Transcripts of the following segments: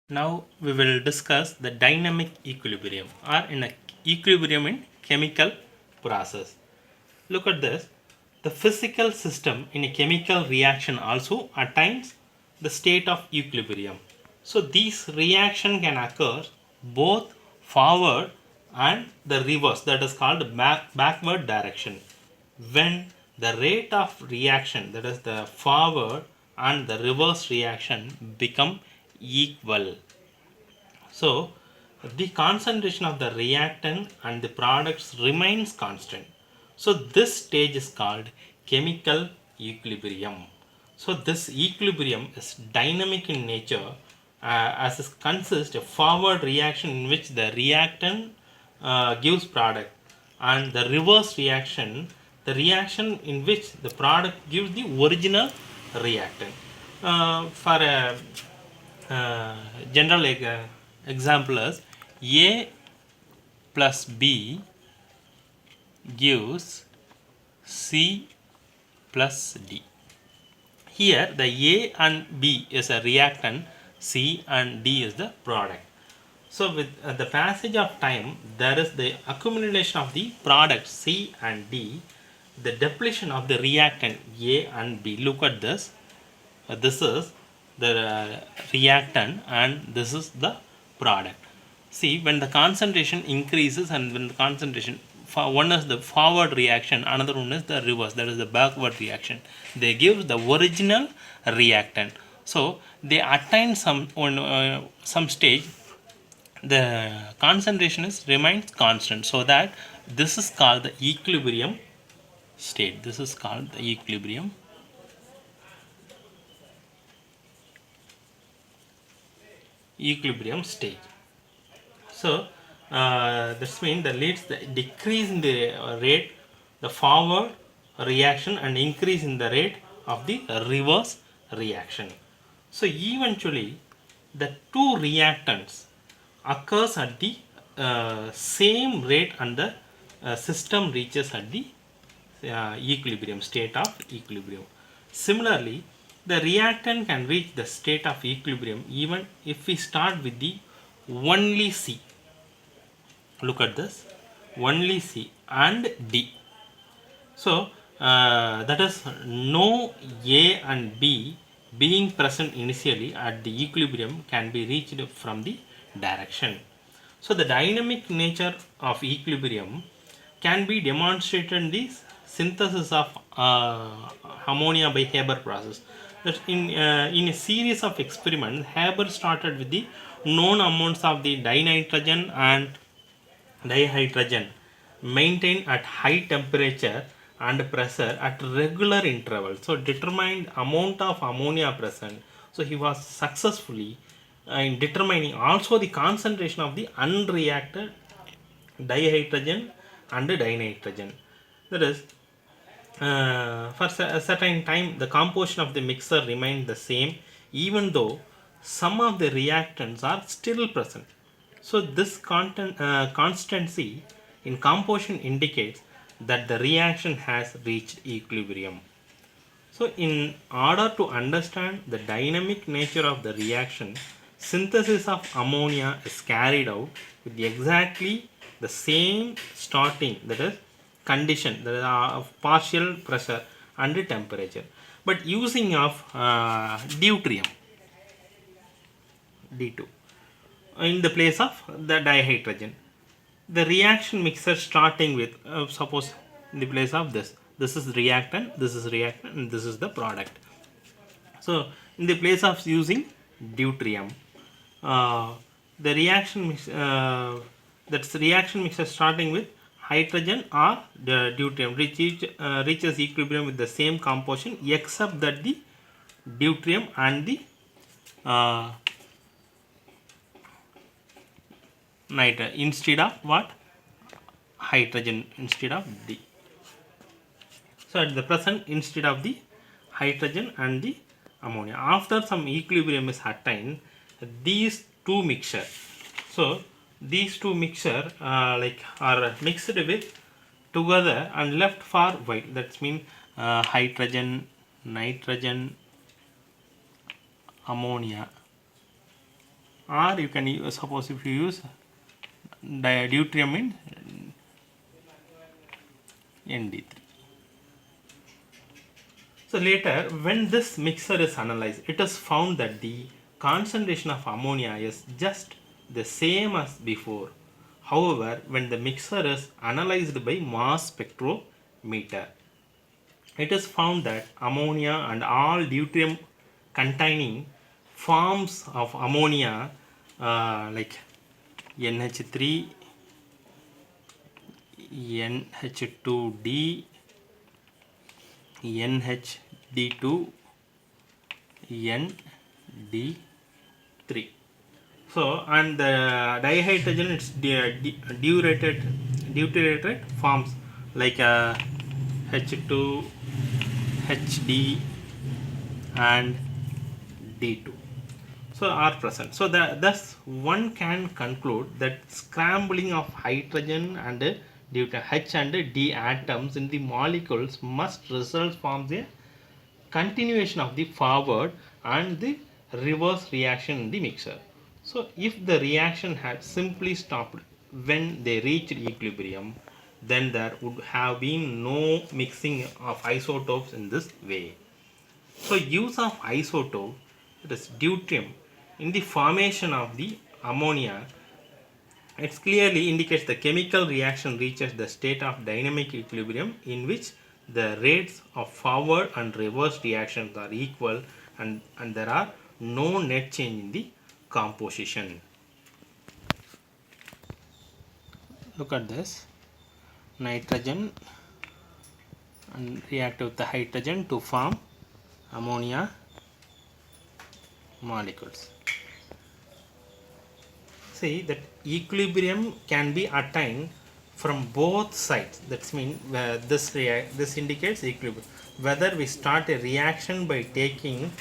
Now we will discuss the dynamic equilibrium or in a equilibrium in chemical process. Look at this. The physical system in a chemical reaction also attains the state of equilibrium. So these reaction can occur both forward and the reverse, that is called backward direction. When the rate of reaction, that is the forward and the reverse reaction, become equal. So the concentration of the reactant and the products remains constant. So this stage is called chemical equilibrium. So this equilibrium is dynamic in nature, as it consists of forward reaction in which the reactant gives product, and the reverse reaction, the reaction in which the product gives the original reactant. For a general example is A plus B gives C plus D. Here the A and B is a reactant, C and D is the product. So with the passage of time, there is the accumulation of the products C and D, the depletion of the reactant A and B. Look at this. This is the reactant and this is the product. See, when the concentration increases and when the concentration, one is the forward reaction, another one is the reverse, that is the backward reaction. They give the original reactant. So they attain some stage, the concentration remains constant, so that this is called the equilibrium state. This is called the equilibrium stage. So this means that leads the decrease in the rate, the forward reaction, and increase in the rate of the reverse reaction. So eventually the two reactants occurs at the same rate and the system reaches at the equilibrium, state of equilibrium. Similarly, the reactant can reach the state of equilibrium even if we start with the only C. Look at this, only C and D. So that is no A and B being present initially at the equilibrium can be reached from the direction. So the dynamic nature of equilibrium can be demonstrated in the synthesis of ammonia by Haber process. That in a series of experiments, Haber started with the known amounts of the dinitrogen and dihydrogen maintained at high temperature and pressure at regular intervals. So determined amount of ammonia present. So he was successfully in determining also the concentration of the unreacted dihydrogen and dinitrogen. That is, for a certain time the composition of the mixture remained the same even though some of the reactants are still present. So this constancy in composition indicates that the reaction has reached equilibrium. So in order to understand the dynamic nature of the reaction, synthesis of ammonia is carried out with exactly the same starting, that is condition, that is of partial pressure and temperature, but using of deuterium D2 in the place of the dihydrogen. The reaction mixture starting with suppose in the place of this is reactant, this is reactant, and this is the product. So in the place of using deuterium, the reaction that's reaction mixture starting with hydrogen or the deuterium reaches equilibrium with the same composition, except that the deuterium and the nitrogen instead of what, hydrogen instead of D. So at the present, instead of the hydrogen and the ammonia, after some equilibrium is attained, these two mixture, so these two mixture are mixed with together and left for white. That means hydrogen, nitrogen, ammonia, or you can use, suppose if you use deuterium in ND3. So later, when this mixture is analyzed, it is found that the concentration of ammonia is just the same as before. However, when the mixture is analyzed by mass spectrometer, it is found that ammonia and all deuterium containing forms of ammonia like NH3, NH2D, NHD2, ND3. So, and the dihydrogen, it's deuterated forms like H2, HD, and D2. So, are present. So, thus one can conclude that scrambling of hydrogen and deuterium H and D atoms in the molecules must result from the continuation of the forward and the reverse reaction in the mixture. So if the reaction had simply stopped when they reached equilibrium, then there would have been no mixing of isotopes in this way. So use of isotope, that is deuterium, in the formation of the ammonia, it clearly indicates the chemical reaction reaches the state of dynamic equilibrium in which the rates of forward and reverse reactions are equal, and there are no net change in the composition. Look at this. Nitrogen and react with the hydrogen to form ammonia molecules. See that equilibrium can be attained from both sides. That means this indicates equilibrium. Whether we start a reaction by taking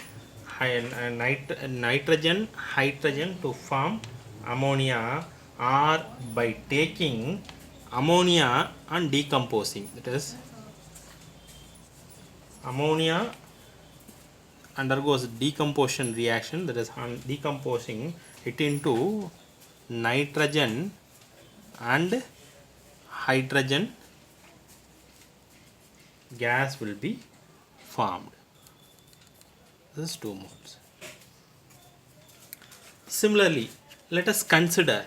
nitrogen, hydrogen to form ammonia, or by taking ammonia and decomposing. That is, ammonia undergoes decomposition reaction, that is decomposing it into nitrogen and hydrogen gas will be formed. This is 2 moles. Similarly, let us consider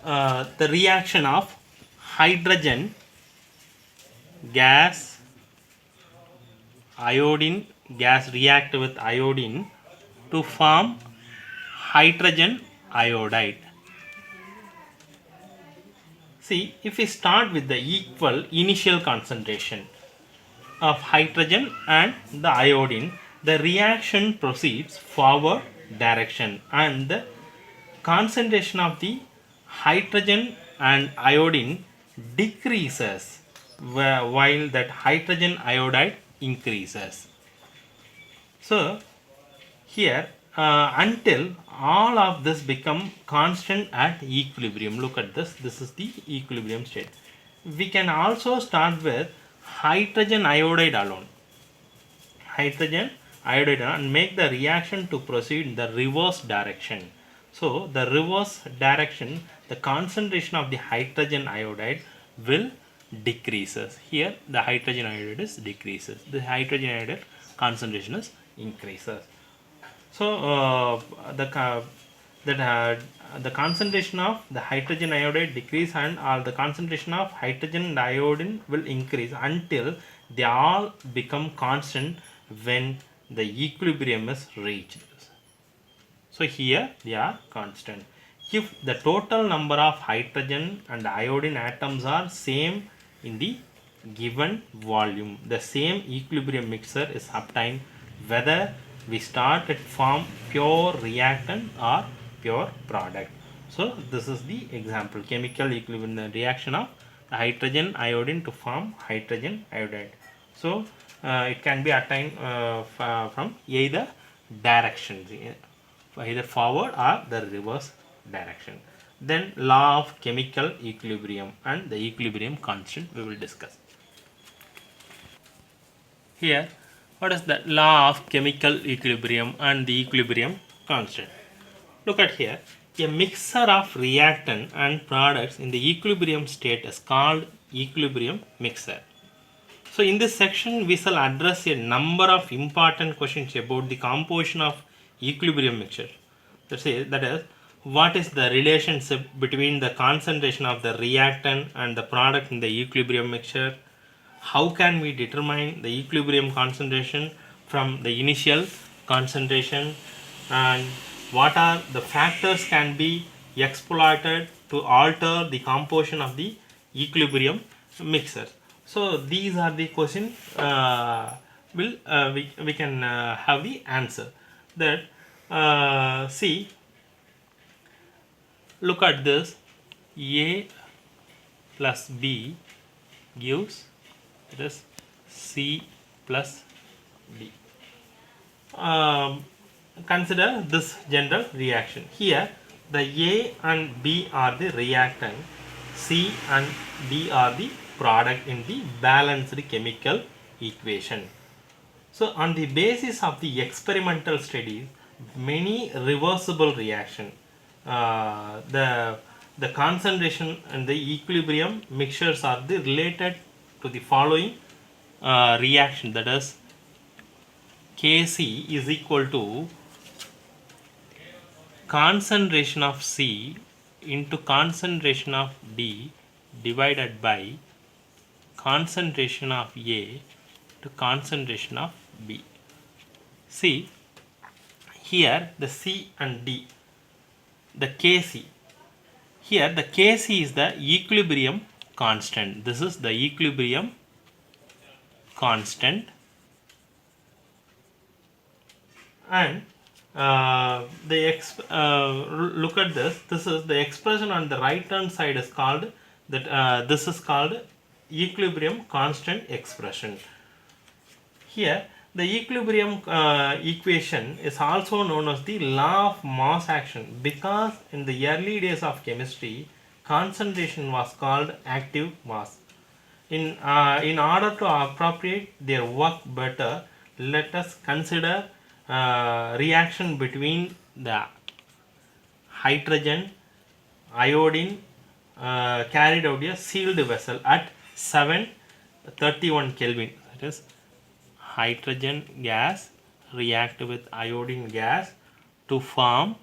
the reaction of hydrogen gas, iodine gas react with iodine to form hydrogen iodide. See, if we start with the equal initial concentration of hydrogen and the iodine, the reaction proceeds forward direction and the concentration of the hydrogen and iodine decreases while that hydrogen iodide increases. So here until all of this become constant at equilibrium. Look at this. This is the equilibrium state. We can also start with hydrogen iodide alone. Hydrogen iodide and make the reaction to proceed in the reverse direction. So the reverse direction, the concentration of the hydrogen iodide will decreases. Here the hydrogen iodide is decreases. The hydrogen iodide concentration is increases. So the concentration of the hydrogen iodide decrease and the concentration of hydrogen and iodine will increase until they all become constant when the equilibrium is reached. So here they are constant. If the total number of hydrogen and iodine atoms are same in the given volume, the same equilibrium mixture is obtained whether we start at form pure reactant or pure product. So this is the example, chemical equilibrium reaction of hydrogen iodine to form hydrogen iodide. So it can be attained from either directions, either forward or the reverse direction. Then law of chemical equilibrium and the equilibrium constant we will discuss. Here, what is the law of chemical equilibrium and the equilibrium constant? Look at here. A mixture of reactant and products in the equilibrium state is called equilibrium mixture. So in this section, we shall address a number of important questions about the composition of equilibrium mixture. That is, what is the relationship between the concentration of the reactant and the product in the equilibrium mixture? How can we determine the equilibrium concentration from the initial concentration, and what are the factors can be exploited to alter the composition of the equilibrium mixture? So these are the questions we can have the answer. That see, look at this. A plus B gives, it is C plus D. Consider this general reaction. Here the A and B are the reactant, C and D are the product in the balanced chemical equation. So on the basis of the experimental studies, many reversible reaction, the concentration and the equilibrium mixtures are the related to the following reaction, that is Kc is equal to concentration of C into concentration of D divided by concentration of A to concentration of B. See, here the C and D, the Kc, here the Kc is the equilibrium constant. This is the equilibrium constant, and look at this. This is the expression on the right hand side is called that. This is called equilibrium constant expression. Here the equilibrium equation is also known as the law of mass action, because in the early days of chemistry, concentration was called active mass. In order to appropriate their work better, let us consider reaction between the hydrogen iodine carried out a sealed vessel at 731 Kelvin. That is, hydrogen gas react with iodine gas to form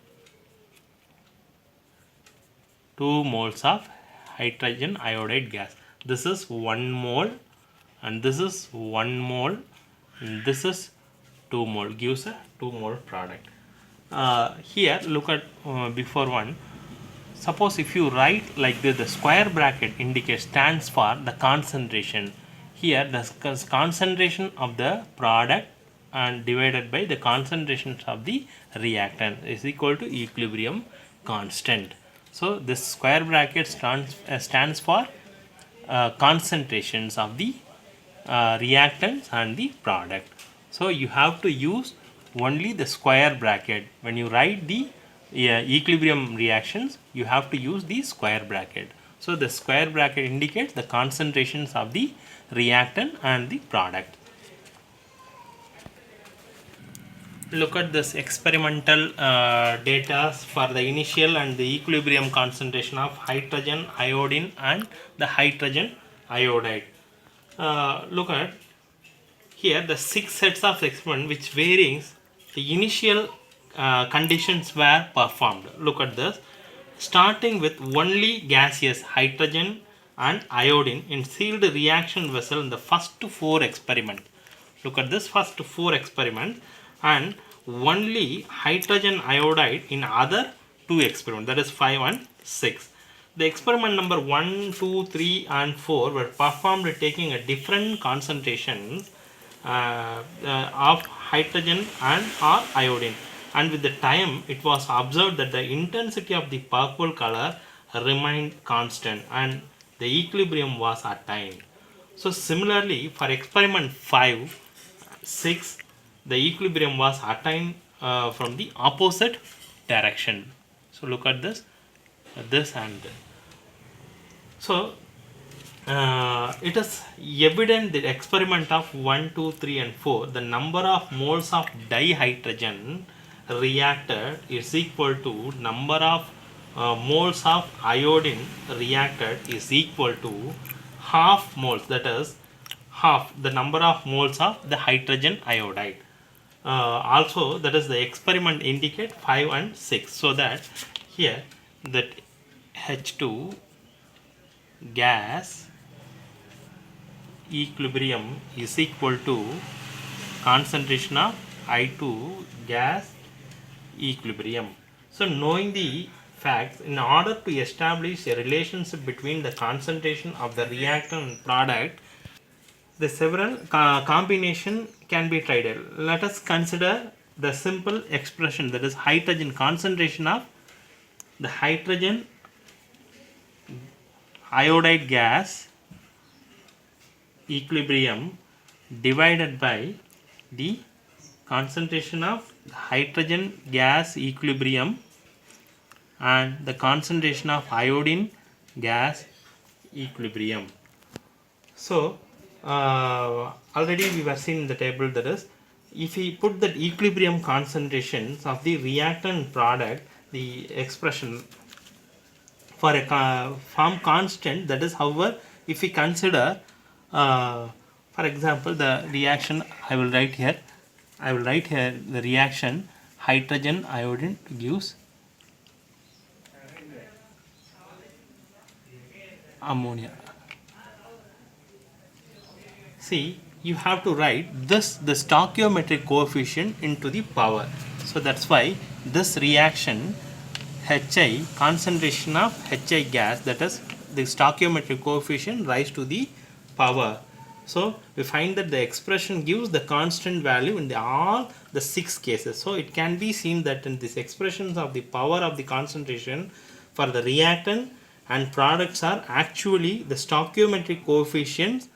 2 moles of hydrogen iodide gas. This is 1 mole and this is 1 mole and this is 2 mole, gives a 2 mole product. Here look at before one. Suppose if you write like this, the square bracket indicates, stands for the concentration. Here the concentration of the product and divided by the concentrations of the reactant is equal to equilibrium constant. So this square bracket stands for concentrations of the reactants and the product. So you have to use only the square bracket. When you write the equilibrium reactions, you have to use the square bracket. So the square bracket indicates the concentrations of the reactant and the product. Look at this experimental data for the initial and the equilibrium concentration of hydrogen iodine and the hydrogen iodide. Look at here the 6 sets of experiment which varies the initial conditions were performed. Look at this. Starting with only gaseous hydrogen and iodine in sealed reaction vessel in the first 4 experiments. Look at this first 4 experiments, and only hydrogen iodide in other 2 experiments, that is 5 and 6. The experiment number 1, 2, 3 and 4 were performed taking a different concentrations of hydrogen and or iodine, and with the time it was observed that the intensity of the purple color remained constant and the equilibrium was attained. So similarly for experiment 5, 6, the equilibrium was attained from the opposite direction. So look at this and this. So it is evident that experiment of 1, 2, 3 and 4, the number of moles of dihydrogen reacted is equal to number of moles of iodine reacted is equal to half moles, that is half the number of moles of the hydrogen iodide. Also, that is the experiment indicate 5 and 6, so that here that H2 gas equilibrium is equal to concentration of I2 gas equilibrium. So knowing the facts, in order to establish a relationship between the concentration of the reactant and product, the several combination can be tried. Let us consider the simple expression, that is hydrogen concentration of the hydrogen iodide gas equilibrium divided by the concentration of hydrogen gas equilibrium and the concentration of iodine gas equilibrium. So already we were seeing in the table, that is if we put the equilibrium concentrations of the reactant product, the expression for a form constant, that is, however, if we consider for example the reaction, I will write here the reaction hydrogen iodine gives ammonia. See, you have to write this, the stoichiometric coefficient, into the power. So that's why this reaction Hi, concentration of Hi gas, that is the stoichiometric coefficient, rise to the power. So we find that the expression gives the constant value in all the 6 cases. So it can be seen that in these expressions of the power of the concentration for the reactant and products are actually the stoichiometric coefficients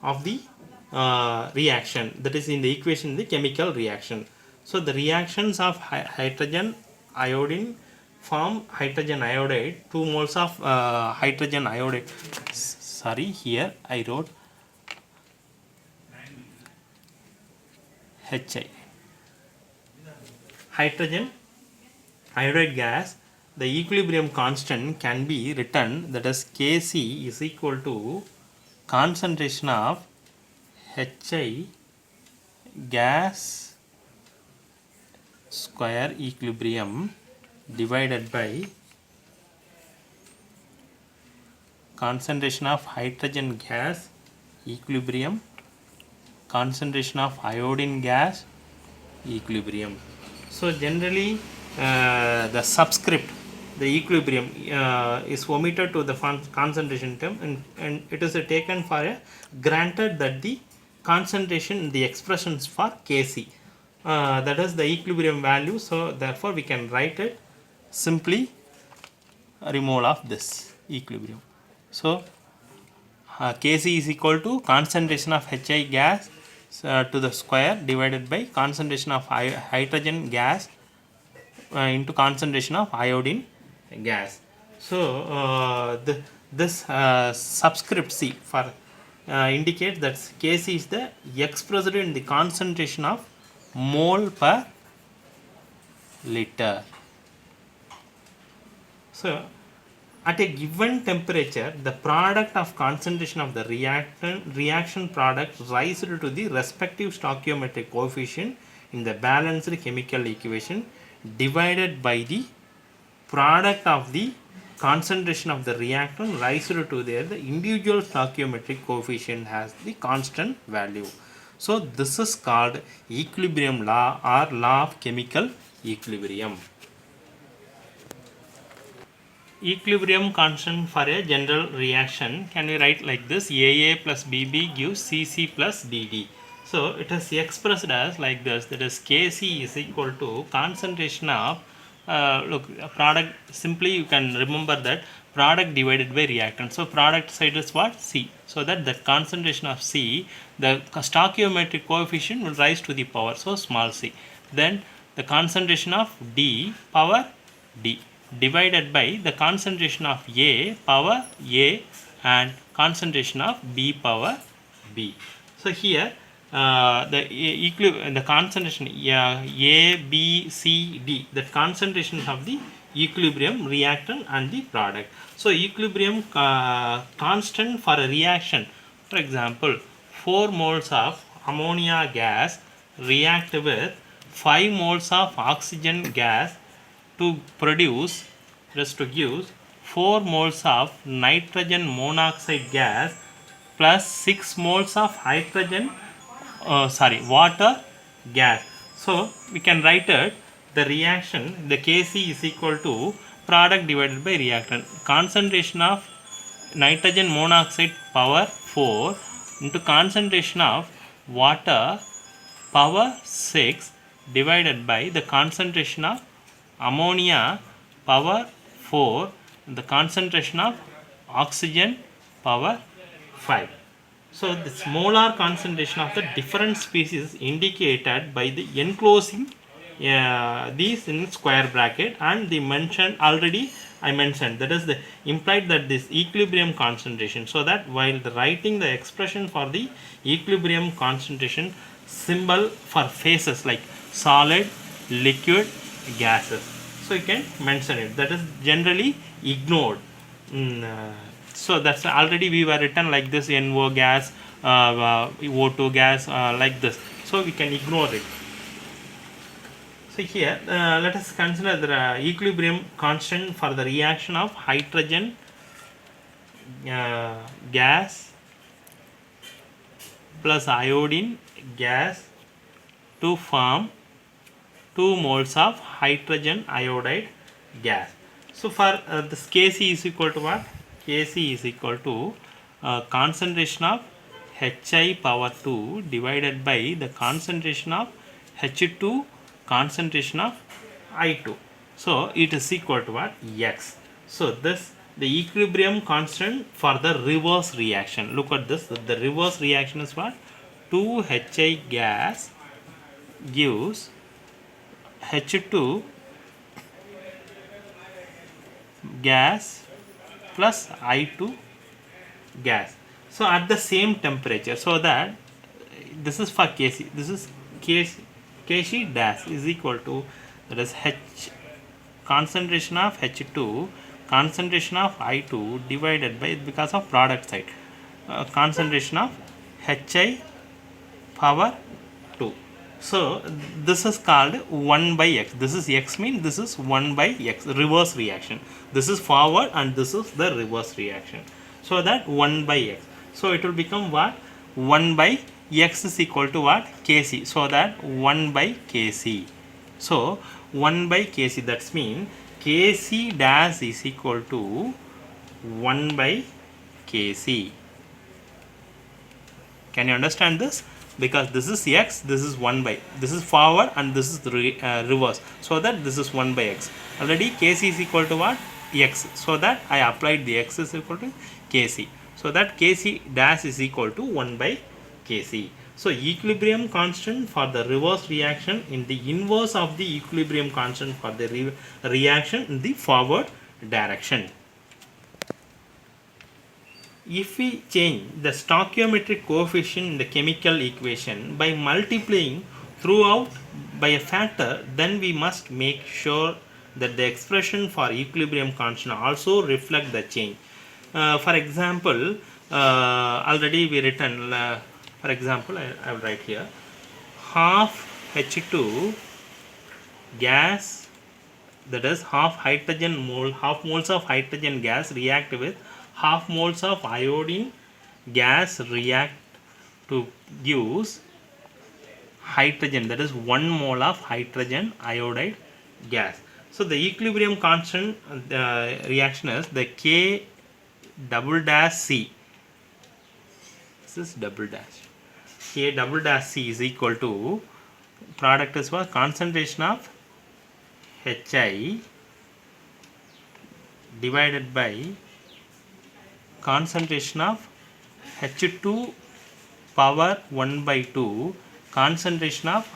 of the reaction, that is in the equation, the chemical reaction. So the reactions of hydrogen iodine form hydrogen iodide, 2 moles of hydrogen iodide. Sorry, here I wrote Hi. Hydrogen iodide gas, the equilibrium constant can be written, that is Kc is equal to concentration of Hi gas square equilibrium divided by concentration of hydrogen gas equilibrium, concentration of iodine gas equilibrium. So generally the subscript, the equilibrium is omitted to the concentration term, and it is taken for a granted that the concentration, the expressions for Kc, that is the equilibrium value. So therefore we can write it simply removal of this equilibrium. So Kc is equal to concentration of Hi gas to the square divided by concentration of hydrogen gas into concentration of iodine gas. So this subscript C for indicates that Kc is the expressed in the concentration of mole per liter. So at a given temperature, the product of concentration of the reaction product rise to the respective stoichiometric coefficient in the balanced chemical equation divided by the product of the concentration of the reactant rise to there the individual stoichiometric coefficient has the constant value. So this is called equilibrium law or law of chemical equilibrium. Equilibrium constant for a general reaction can be write like this: AA plus BB gives CC plus DD. So it is expressed as like this, that is Kc is equal to concentration of product. Simply you can remember that product divided by reactant. So product side is what? C. So that the concentration of C, the stoichiometric coefficient will rise to the power, so small c. Then the concentration of D power D divided by the concentration of A power A and concentration of B power B. So here the concentration A, B, C, D, the concentration of the equilibrium reactant and the product. So equilibrium constant for a reaction, for example 4 moles of ammonia gas react with 5 moles of oxygen gas to produce, just to give 4 moles of nitrogen monoxide gas plus 6 moles of hydrogen water gas. So we can write it, the reaction, the Kc is equal to product divided by reactant. Concentration of nitrogen monoxide power 4 into concentration of water power 6 divided by the concentration of ammonia power 4 and the concentration of oxygen power 5. So this molar concentration of the different species indicated by the enclosing these in square bracket, and the mentioned already I mentioned, that is the implied that this equilibrium concentration, so that while the writing the expression for the equilibrium concentration symbol for phases like solid, liquid, gases, so you can mention it, that is generally ignored. So that's already we were written like this, NO gas, O2 gas, like this, so we can ignore it. So here let us consider the equilibrium constant for the reaction of hydrogen gas plus iodine gas to form 2 moles of hydrogen iodide gas. So for this Kc is equal to what? Kc is equal to concentration of Hi power 2 divided by the concentration of H2 concentration of I2. So it is equal to what? X. So this the equilibrium constant for the reverse reaction. Look at this. The reverse reaction is what? 2Hi gas gives H2 gas plus I2 gas. So at the same temperature, so that this is for Kc, this is Kc dash is equal to, that is H concentration of H2 concentration of I2 divided by, because of product side, concentration of Hi power 2. So this is called 1 by x. This is x means this is 1 by x, reverse reaction. This is forward and this is the reverse reaction. So that 1 by x. So it will become what? 1 by x is equal to what? Kc. So that 1 by Kc. So 1 by Kc, that means Kc dash is equal to 1 by Kc. Can you understand this? Because this is x, this is 1 by, this is forward and this is reverse, so that this is 1 by x. Already Kc is equal to what? X, so that I applied the x is equal to Kc, so that Kc dash is equal to 1 by Kc. So equilibrium constant for the reverse reaction in the inverse of the equilibrium constant for the reaction in the forward direction. If we change the stoichiometric coefficient in the chemical equation by multiplying throughout by a factor, then we must make sure that the expression for equilibrium constant also reflect the change. For example, already we written, for example, I will write here, half H2 gas, that is half moles of hydrogen gas react with half moles of iodine gas react to gives hydrogen, that is 1 mole of hydrogen iodide gas. So the equilibrium constant reaction is the K double dash C. This is double dash. K double dash C is equal to, product is what? Concentration of Hi divided by concentration of H2 power 1 by 2 concentration of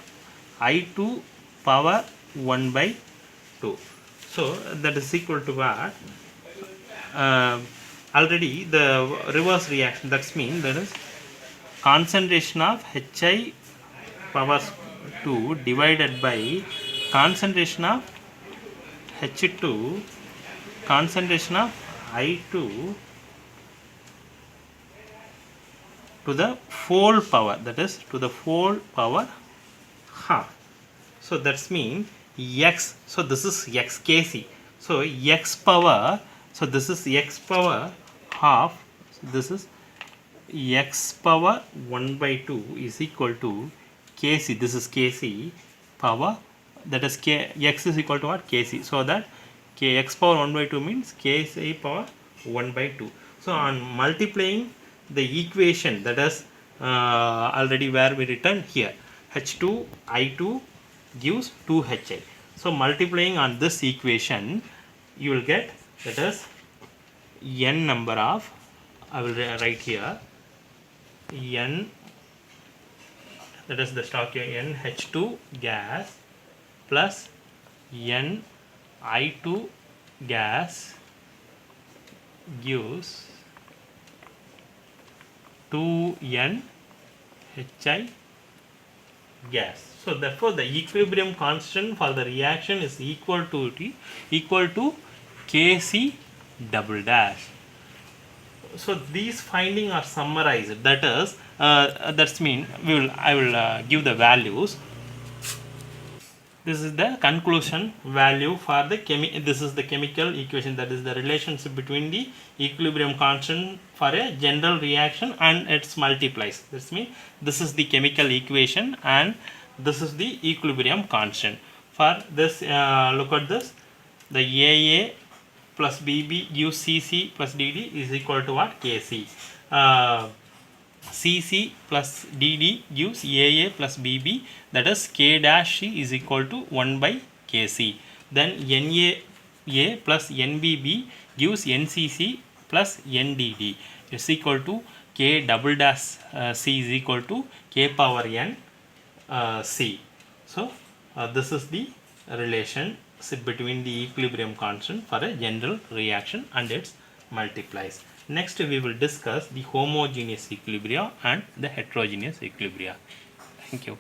I2 power 1 by 2. So that is equal to what? Already the reverse reaction, that means that is concentration of Hi power 2 divided by concentration of H2 concentration of I2 to the whole power, that is to the whole power half. So that's mean x, so this is x kc, so x power, so this is x power half, so this is x power 1 by 2 is equal to kc, this is kc power, that is k, x is equal to what, kc, so that k x power 1 by 2 means kc power 1 by 2. So on multiplying the equation, that is already where we written here, h2 I2 gives 2hi. So multiplying on this equation you will get, that is n number of, I will write here n, that is the stock n H2 gas plus n I2 gas gives 2n Hi gas. So therefore the equilibrium constant for the reaction is equal to Kc double dash. So these findings are summarized, that is that's mean I will give the values. This is the conclusion value for the this is the chemical equation, that is the relationship between the equilibrium constant for a general reaction and its multiplies. This means this is the chemical equation and this is the equilibrium constant. For this look at this, the AA plus BB gives CC plus DD is equal to what, KC. CC plus DD gives AA plus BB, that is K dash C is equal to 1 by Kc. Then NAA plus NBB gives NCC plus NDD is equal to K double dash C is equal to K power N C. So this is the relationship between the equilibrium constant for a general reaction and its multiplies. Next we will discuss the homogeneous equilibria and the heterogeneous equilibria. Thank you.